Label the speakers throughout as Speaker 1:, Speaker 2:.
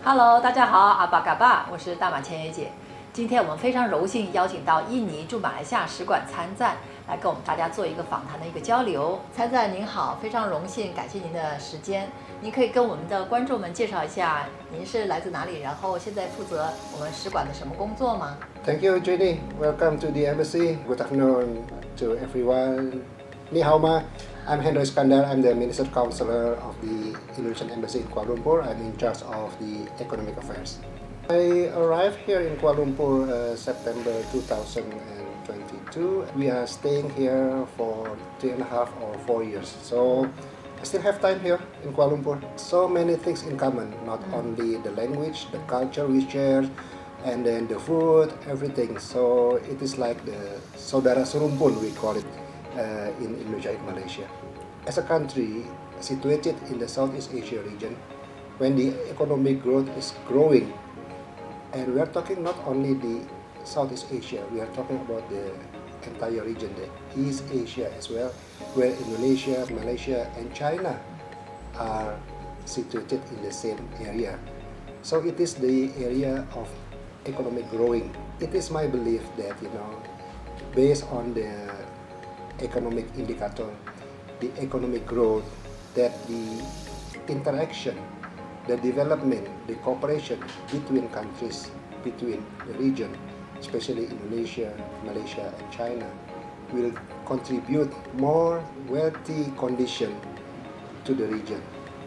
Speaker 1: Hello，大家好，阿巴嘎巴，我是大马千叶姐。今天我们非常荣幸邀请到印尼驻马来西亚使馆参赞来跟我们大家做一个访谈的一个交流。参赞您好，非常荣幸，感谢您的时间。您可以跟我们的观众们介绍一下您是来自哪里，然后现在负责我们使馆的什么工作吗？
Speaker 2: Thank you, Jenny. Welcome to the embassy. Good afternoon to everyone. Ni hao ma. I'm Hendro Iskandar. I'm the Minister Counselor of the Indonesian Embassy in Kuala Lumpur. I'm in charge of the economic affairs. I arrived here in Kuala Lumpur September 2022. We are staying here for 3.5 or 4 years. So I still have time here in Kuala Lumpur. So many things in common, not only the language, the culture we share, and then the food, everything. So it is like the saudara serumpun, we call it in Indonesia, in Malaysia. As a country situated in the Southeast Asia region, when the economic growth is growing, and we are talking not only the Southeast Asia, we are talking about the entire region, the East Asia as well, where Indonesia, Malaysia, and China are situated in the same area. So it is the area of economic growing. It is my belief that, based on the economic indicator, the economic growth, that the interaction, the development, the cooperation between countries, between the region, especially Indonesia, Malaysia, and China, will contribute more wealthy condition to the region.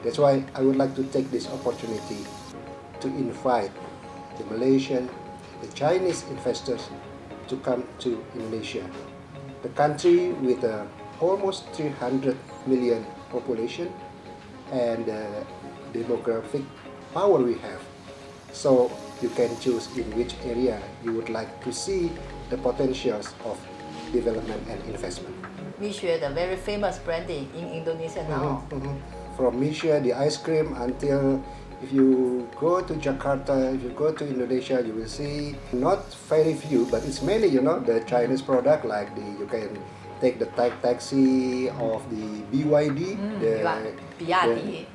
Speaker 2: That's why I would like to take this opportunity to invite the Malaysian, the Chinese investors to come to Indonesia, the country with almost 300 million population and demographic power we have. So you can choose in which area you would like to see the potentials of development and investment.
Speaker 1: Misha, the very famous branding in Indonesia now.
Speaker 2: From Misha, the ice cream, until if you go to Jakarta, if you go to Indonesia, you will see not very few, but it's many, the Chinese product, like you can take the taxi of the BYD,
Speaker 1: BYD.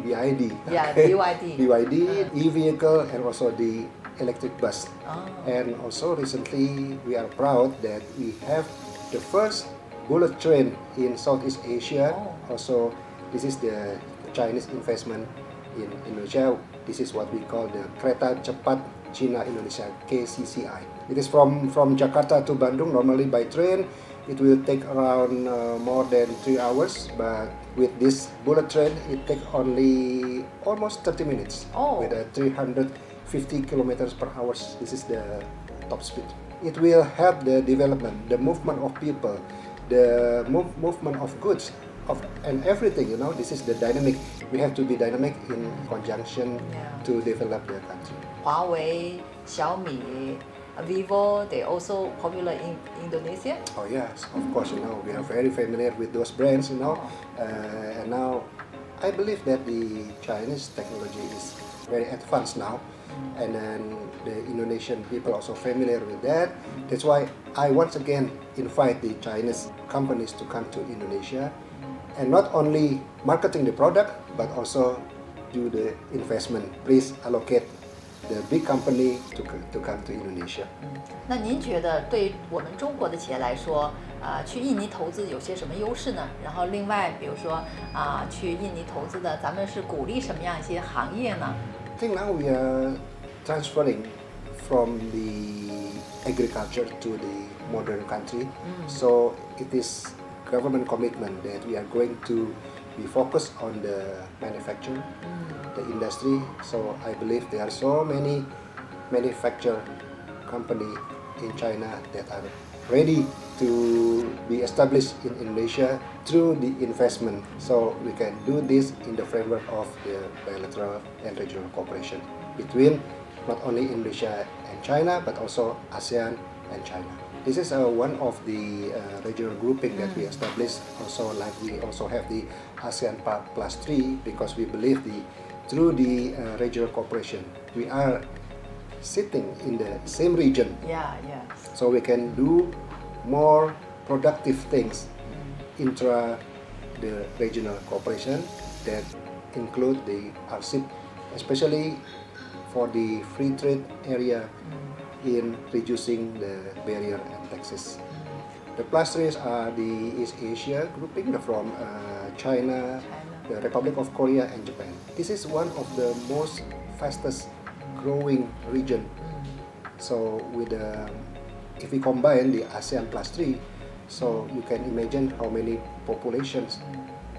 Speaker 2: BYD,
Speaker 1: Yeah,
Speaker 2: okay?
Speaker 1: BYD.
Speaker 2: BYD, e-vehicle, and also the electric bus.
Speaker 1: Oh.
Speaker 2: And also recently, we are proud that we have the first bullet train in Southeast Asia.
Speaker 1: Oh.
Speaker 2: Also, this is the Chinese investment in Indonesia. This is what we call the Kereta Cepat Cina Indonesia, KCCI. It is from Jakarta to Bandung, normally by train. It will take around more than 3 hours, but with this bullet train, it takes only almost 30 minutes.
Speaker 1: Oh.
Speaker 2: With 350 kilometers per hour. This is the top speed. It will help the development, the movement of people, the movement of goods, and everything. This is the dynamic. We have to be dynamic in conjunction to develop the country.
Speaker 1: Huawei, Xiaomi, Vivo, they also popular in Indonesia.
Speaker 2: Oh yes, of course. We are very familiar with those brands. And now I believe that the Chinese technology is very advanced now, and then the Indonesian people also familiar with that. That's why I once again invite the Chinese companies to come to Indonesia, and not only marketing the product, but also do the investment. Please allocate the big company to come to Indonesia.
Speaker 1: 那您觉得对我们中国的企业来说，去印尼投资有些什么优势呢？然后另外，比如说去印尼投资的，咱们是鼓励什么样一些行业呢？
Speaker 2: I think now we are transferring from the agriculture to the modern country. So it is government commitment that we are going to be focused on the manufacture, the industry. So I believe there are so many manufacturer company in China that are ready to be established in Indonesia through the investment. So we can do this in the framework of the bilateral and regional cooperation between not only Indonesia and China, but also ASEAN and China. This is one of the regional grouping that we established. Also, like we also have the ASEAN Plus 3, because we believe through the regional cooperation, we are sitting in the same region.
Speaker 1: Yeah.
Speaker 2: So we can do more productive things intra the regional cooperation that include the RCEP, especially for the free trade area in reducing the barrier and taxes. The plus 3s are the East Asia grouping from China, the Republic of Korea, and Japan. This is one of the most fastest growing region. So with if we combine the ASEAN plus 3, so you can imagine how many populations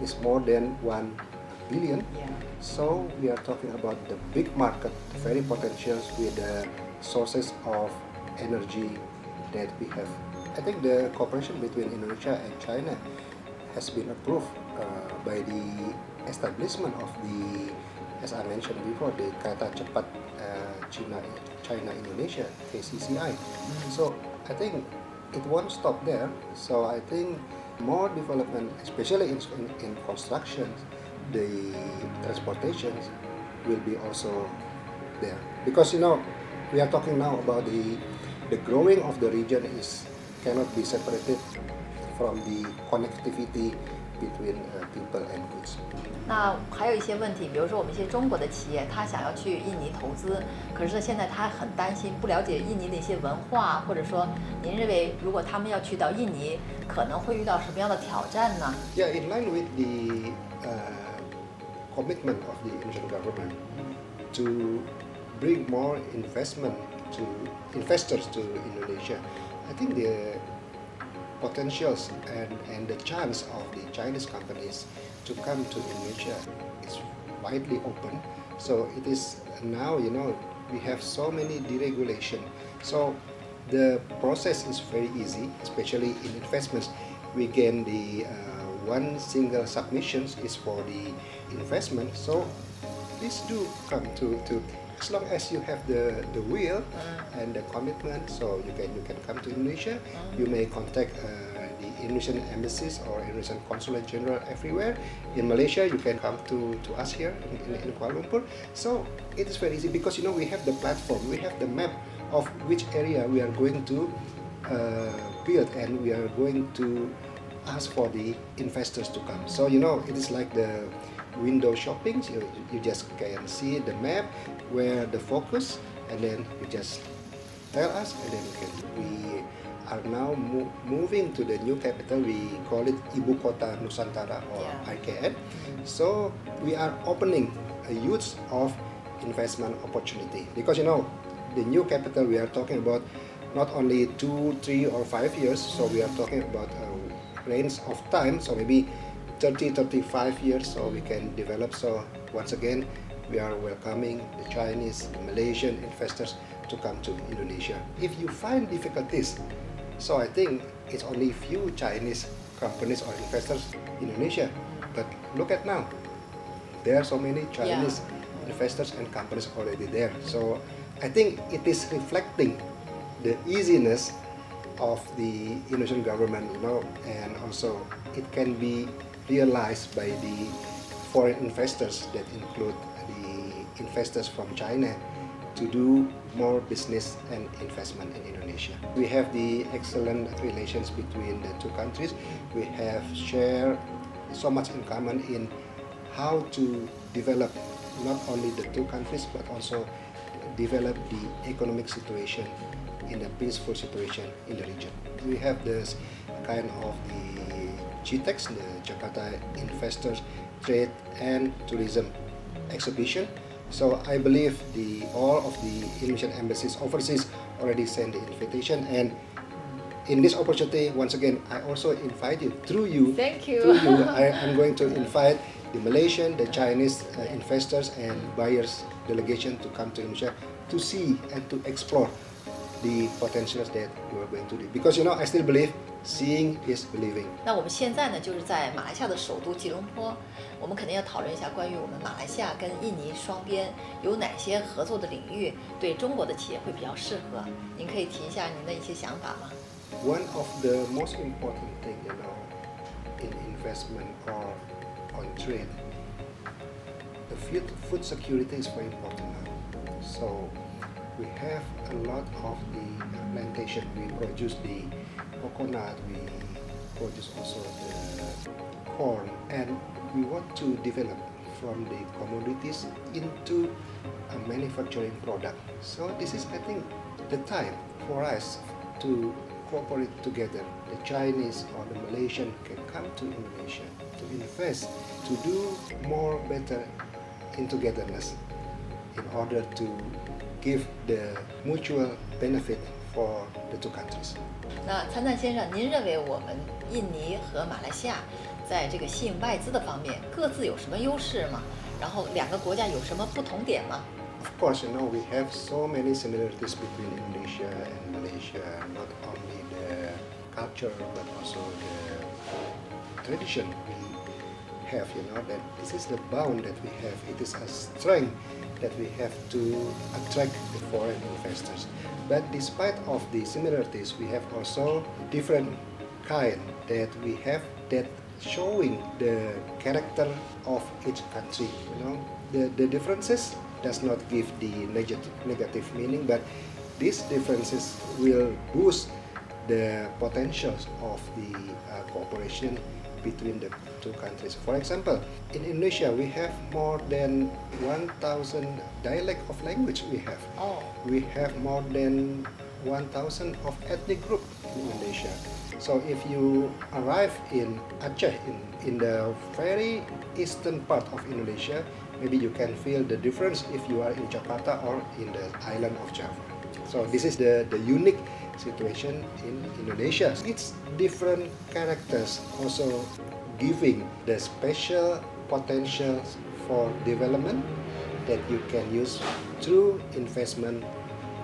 Speaker 2: is more than 1 billion.
Speaker 1: Yeah.
Speaker 2: So we are talking about the big market, very potential with the sources of energy that we have. I think the cooperation between Indonesia and China has been approved by the establishment of the, as I mentioned before, the Kereta Cepat China-Indonesia, KCCI. So I think it won't stop there. So I think more development, especially in construction, the transportation will be also there. Because we are talking now about the growing of the region cannot be separated from the connectivity between people and goods.
Speaker 1: 那还有一些问题，比如说我们一些中国的企业，他想要去印尼投资，可是现在他很担心，不了解印尼的一些文化，或者说，您认为如果他们要去到印尼，可能会遇到什么样的挑战呢？
Speaker 2: Yeah, in line with the commitment of the Indonesian government to bring more investors to Indonesia, I think the potentials and the chance of the Chinese companies to come to Indonesia is widely open. So it is now, we have so many deregulation. So the process is very easy, especially in investments. We gain the one single submissions is for the investment. So please do come to as long as you have the will and the commitment, so you can come to Indonesia. You may contact the Indonesian embassies or Indonesian consulate general everywhere. In Malaysia, you can come to us here in Kuala Lumpur. So it is very easy because we have the platform, we have the map of which area we are going to build, and we are going to ask for the investors to come. So it is like the window shopping. You just can see the map where the focus, and then you just tell us, and then we are now moving to the new capital. We call it Ibu Kota Nusantara, or IKN. So we are opening a huge of investment opportunity, because the new capital we are talking about not only 2, 3 or 5 years, so we are talking about a range of time, so maybe 30-35 years, so we can develop. So once again, we are welcoming the Chinese, the Malaysian investors to come to Indonesia. If you find difficulties, so I think it's only few Chinese companies or investors in Indonesia, but look at now, there are so many Chinese investors and companies already there. So I think it is reflecting the easiness of the Indonesian government, and also it can be realized by the foreign investors that include the investors from China to do more business and investment in Indonesia. We have the excellent relations between the two countries. We have shared so much in common in how to develop not only the two countries but also develop the economic situation in a peaceful situation in the region. We have this kind of the GTEX, the Jakarta Investors Trade and Tourism Exhibition. So I believe all of the Indonesian embassies overseas already sent the invitation, and in this opportunity, once again, I also invite you, through you,
Speaker 1: Thank you.
Speaker 2: I'm going to invite the Malaysian, the Chinese investors and buyers delegation to come to Indonesia to see and to explore the potentials that we are going to do. Because I still believe seeing is believing.
Speaker 1: 那我们现在呢，就是在马来西亚的首都吉隆坡，我们肯定要讨论一下关于我们马来西亚跟印尼双边有哪些合作的领域对中国的企业会比较适合。您可以提一下您的一些想法吗？
Speaker 2: One of the most important thing, in investment or on trade, the food security is very important now. So we have a lot of the plantation. We produce the coconut, we produce also the corn, and we want to develop from the commodities into a manufacturing product. So this is, I think, the time for us to cooperate together. The Chinese or the Malaysian can come to Indonesia to invest, to do more better in togetherness in order to give the mutual benefit for the two countries.
Speaker 1: 那参赞先生，您认为我们印尼和马来西亚在这个吸引外资的方面各自有什么优势吗？然后两个国家有什么不同点吗？
Speaker 2: Of course, we have so many similarities between Indonesia and Malaysia, not only the culture but also the tradition we have, that this is the bond that we have. It is a strength that we have to attract the foreign investors. But despite of the similarities, we have also different kind that we have that showing the character of each country. The differences does not give the negative meaning, but these differences will boost the potentials of the cooperation between the two countries. For example, in Indonesia, we have more than 1,000 dialect of language we have.
Speaker 1: Oh.
Speaker 2: We have more than 1,000 of ethnic group in Indonesia. So if you arrive in Aceh, in the very eastern part of Indonesia, maybe you can feel the difference if you are in Jakarta or in the island of Java. So this is the unique situation in Indonesia. It's different characters also giving the special potential for development that you can use through investment,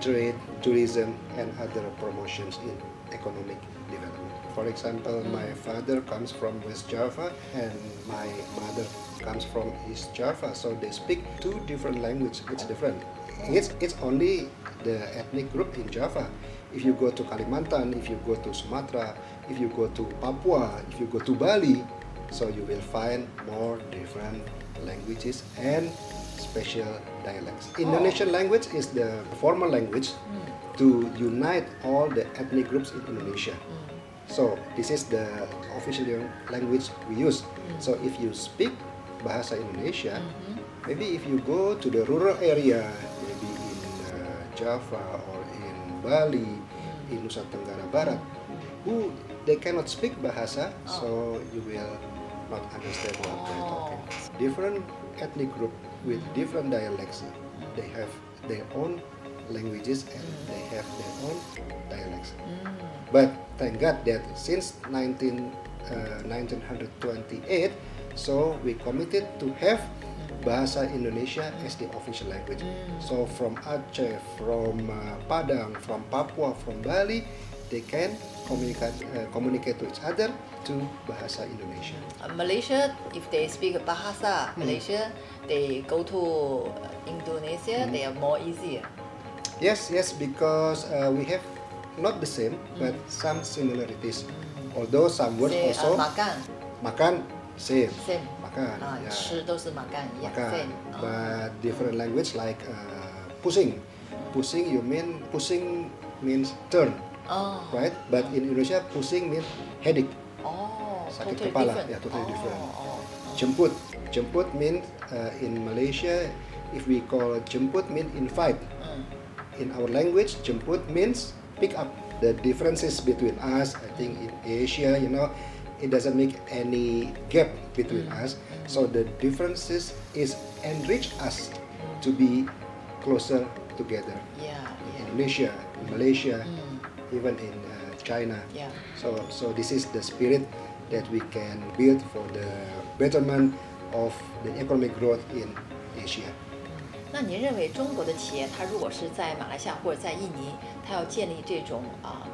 Speaker 2: trade, tourism, and other promotions in economic development. For example, my father comes from West Java and my mother comes from East Java, so they speak two different languages. It's different. It's only the ethnic group in Java. If you go to Kalimantan, if you go to Sumatra, if you go to Papua, if you go to Bali, so you will find more different languages and special dialects. Indonesian language is the formal language to unite all the ethnic groups in Indonesia. So this is the official language we use. So if you speak Bahasa Indonesia, maybe if you go to the rural area, maybe in Java or in Bali, in Nusa Tenggara Barat, who they cannot speak Bahasa, so you will not understand what they're talking. Different ethnic group with different dialects, they have their own languages and they have their own dialects. But thank God that since 1928, so we committed to have Bahasa Indonesia as the official language. So from Aceh, from Padang, from Papua, from Bali, they can communicate to each other to Bahasa Indonesia.
Speaker 1: Malaysia, if they speak Bahasa Malaysia, they go to Indonesia, they are more easier.
Speaker 2: Yes, because we have not the same, but some similarities. Although some words
Speaker 1: Say
Speaker 2: also makan same. Makan,
Speaker 1: 吃都是 makan 一样
Speaker 2: makan.
Speaker 1: same.
Speaker 2: But different language like pusing. Pusing means turn, right? But in Indonesia pusing means headache. Sakit
Speaker 1: Totally
Speaker 2: kepala,
Speaker 1: different.
Speaker 2: totally different. Jemput means in Malaysia, if we call jemput means invite. In our language, jemput means pick up. The differences between us, I think in Asia, it doesn't make any gap between us. So the differences is enrich us to be closer together.
Speaker 1: Yeah.
Speaker 2: In Indonesia, in Malaysia, even in China.
Speaker 1: Yeah.
Speaker 2: So this is the spirit that we can build for the betterment of the economic growth in Asia.
Speaker 1: 那您认为中国的企业，它如果是在马来西亚或者在印尼，它要建立这种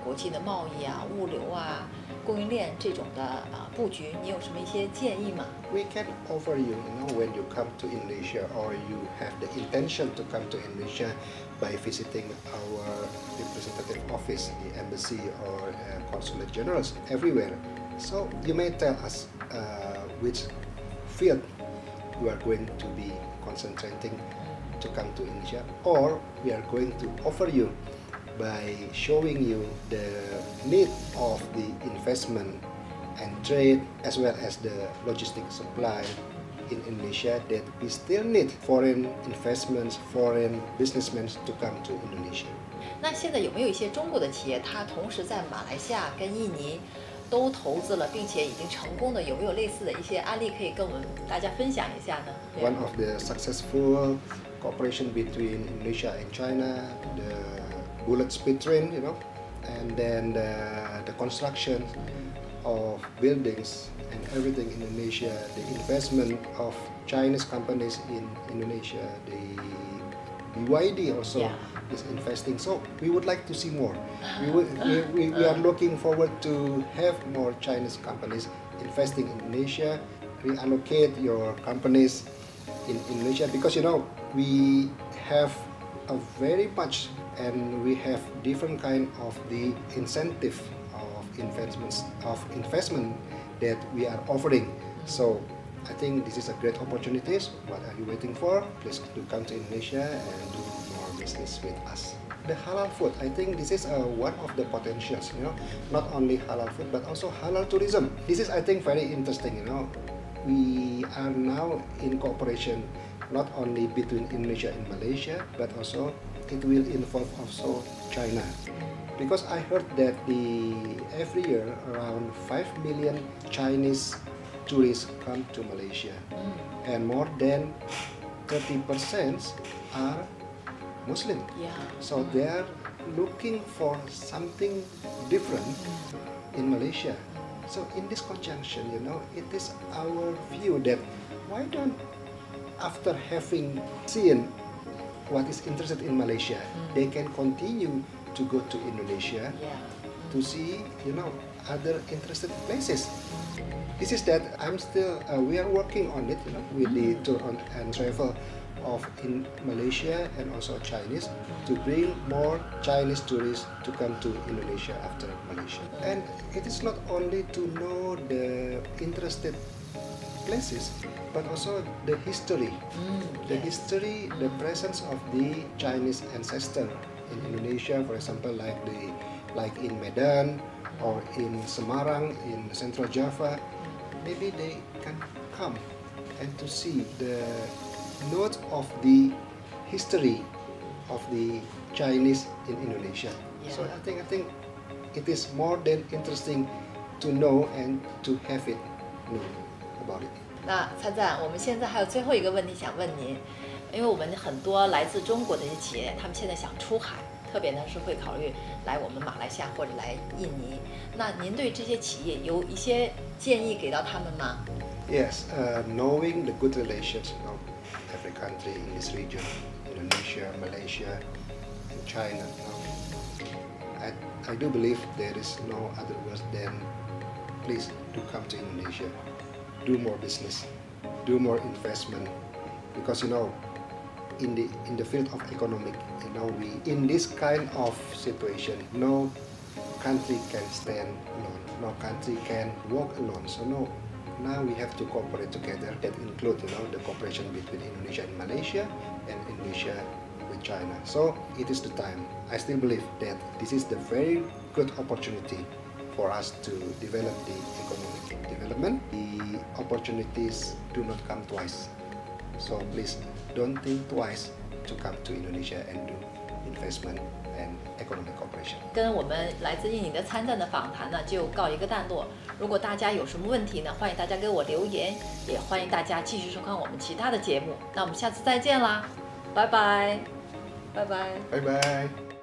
Speaker 1: 国际的贸易啊、物流啊、供应链这种的布局，你有什么一些建议吗？
Speaker 2: We can offer you, when you come to Indonesia or you have the intention to come to Indonesia by visiting our representative office, the embassy or consulate generals everywhere. So you may tell us which field you are going to be concentrating to come to Indonesia, or we are going to offer you by showing you the need of the investment and trade as well as the logistic supply in Indonesia that we still need foreign investments, foreign businessmen to come to Indonesia.
Speaker 1: 那现在有没有一些中国的企业，它同时在马来西亚跟印尼都投资了，并且已经成功的，有没有类似的一些案例可以跟我们大家分享一下呢？
Speaker 2: One of the successful cooperation between Indonesia and China, the bullet speed train, and then the construction of buildings and everything in Indonesia, the investment of Chinese companies in Indonesia, the BYD also is investing. So we would like to see more. We are looking forward to have more Chinese companies investing in Indonesia, reallocate your companies in Indonesia, because we have a very much and we have different kind of the incentive of investment that we are offering. So I think this is a great opportunity. What are you waiting for? Please do come to Indonesia and do more business with us. The halal food, I think this is one of the potentials, not only halal food but also halal tourism. This is, I think, very interesting. We are now in cooperation not only between Indonesia and Malaysia, but also it will involve also China. Because I heard that every year around 5 million Chinese tourists come to Malaysia, and more than 30% are Muslim. So they are looking for something different in Malaysia. So in this conjunction, it is our view that why don't, after having seen what is interested in Malaysia, they can continue to go to Indonesia to see, other interested places. This is that we are working on it, with the tour and travel of in Malaysia and also Chinese, to bring more Chinese tourists to come to Indonesia after Malaysia. And it is not only to know the interested places, but also the history. The history, the presence of the Chinese ancestor in Indonesia, for example, like in Medan or in Semarang, in Central Java. Maybe they can come and to see the note of the history of the Chinese in Indonesia. So I think it is more than interesting to know and to have it know about it.
Speaker 1: 那参赞，我们现在还有最后一个问题想问您，因为我们很多来自中国的一些企业，他们现在想出海，特别呢是会考虑来我们马来西亚或者来印尼。那您对这些企业有一些建议给到他们吗？
Speaker 2: Yes, knowing the good relations of every country in this region, Indonesia, Malaysia, and China. I do believe there is no other words than please do come to Indonesia, do more business, do more investment, because in the field of economic, we in this kind of situation, no country can stand alone, no country can walk alone. So now we have to cooperate together. That include the cooperation between Indonesia and Malaysia, and Indonesia with China. So it is the time. I still believe that this is the very good opportunity for us to develop the economic development. The opportunities do not come twice. So please don't think twice to come to Indonesia and do investment and economic cooperation.
Speaker 1: 跟我们来自印尼的参赞的访谈呢，就告一个段落。如果大家有什么问题呢，欢迎大家给我留言，也欢迎大家继续收看我们其他的节目。那我们下次再见啦，拜拜，拜拜，Bye
Speaker 2: bye.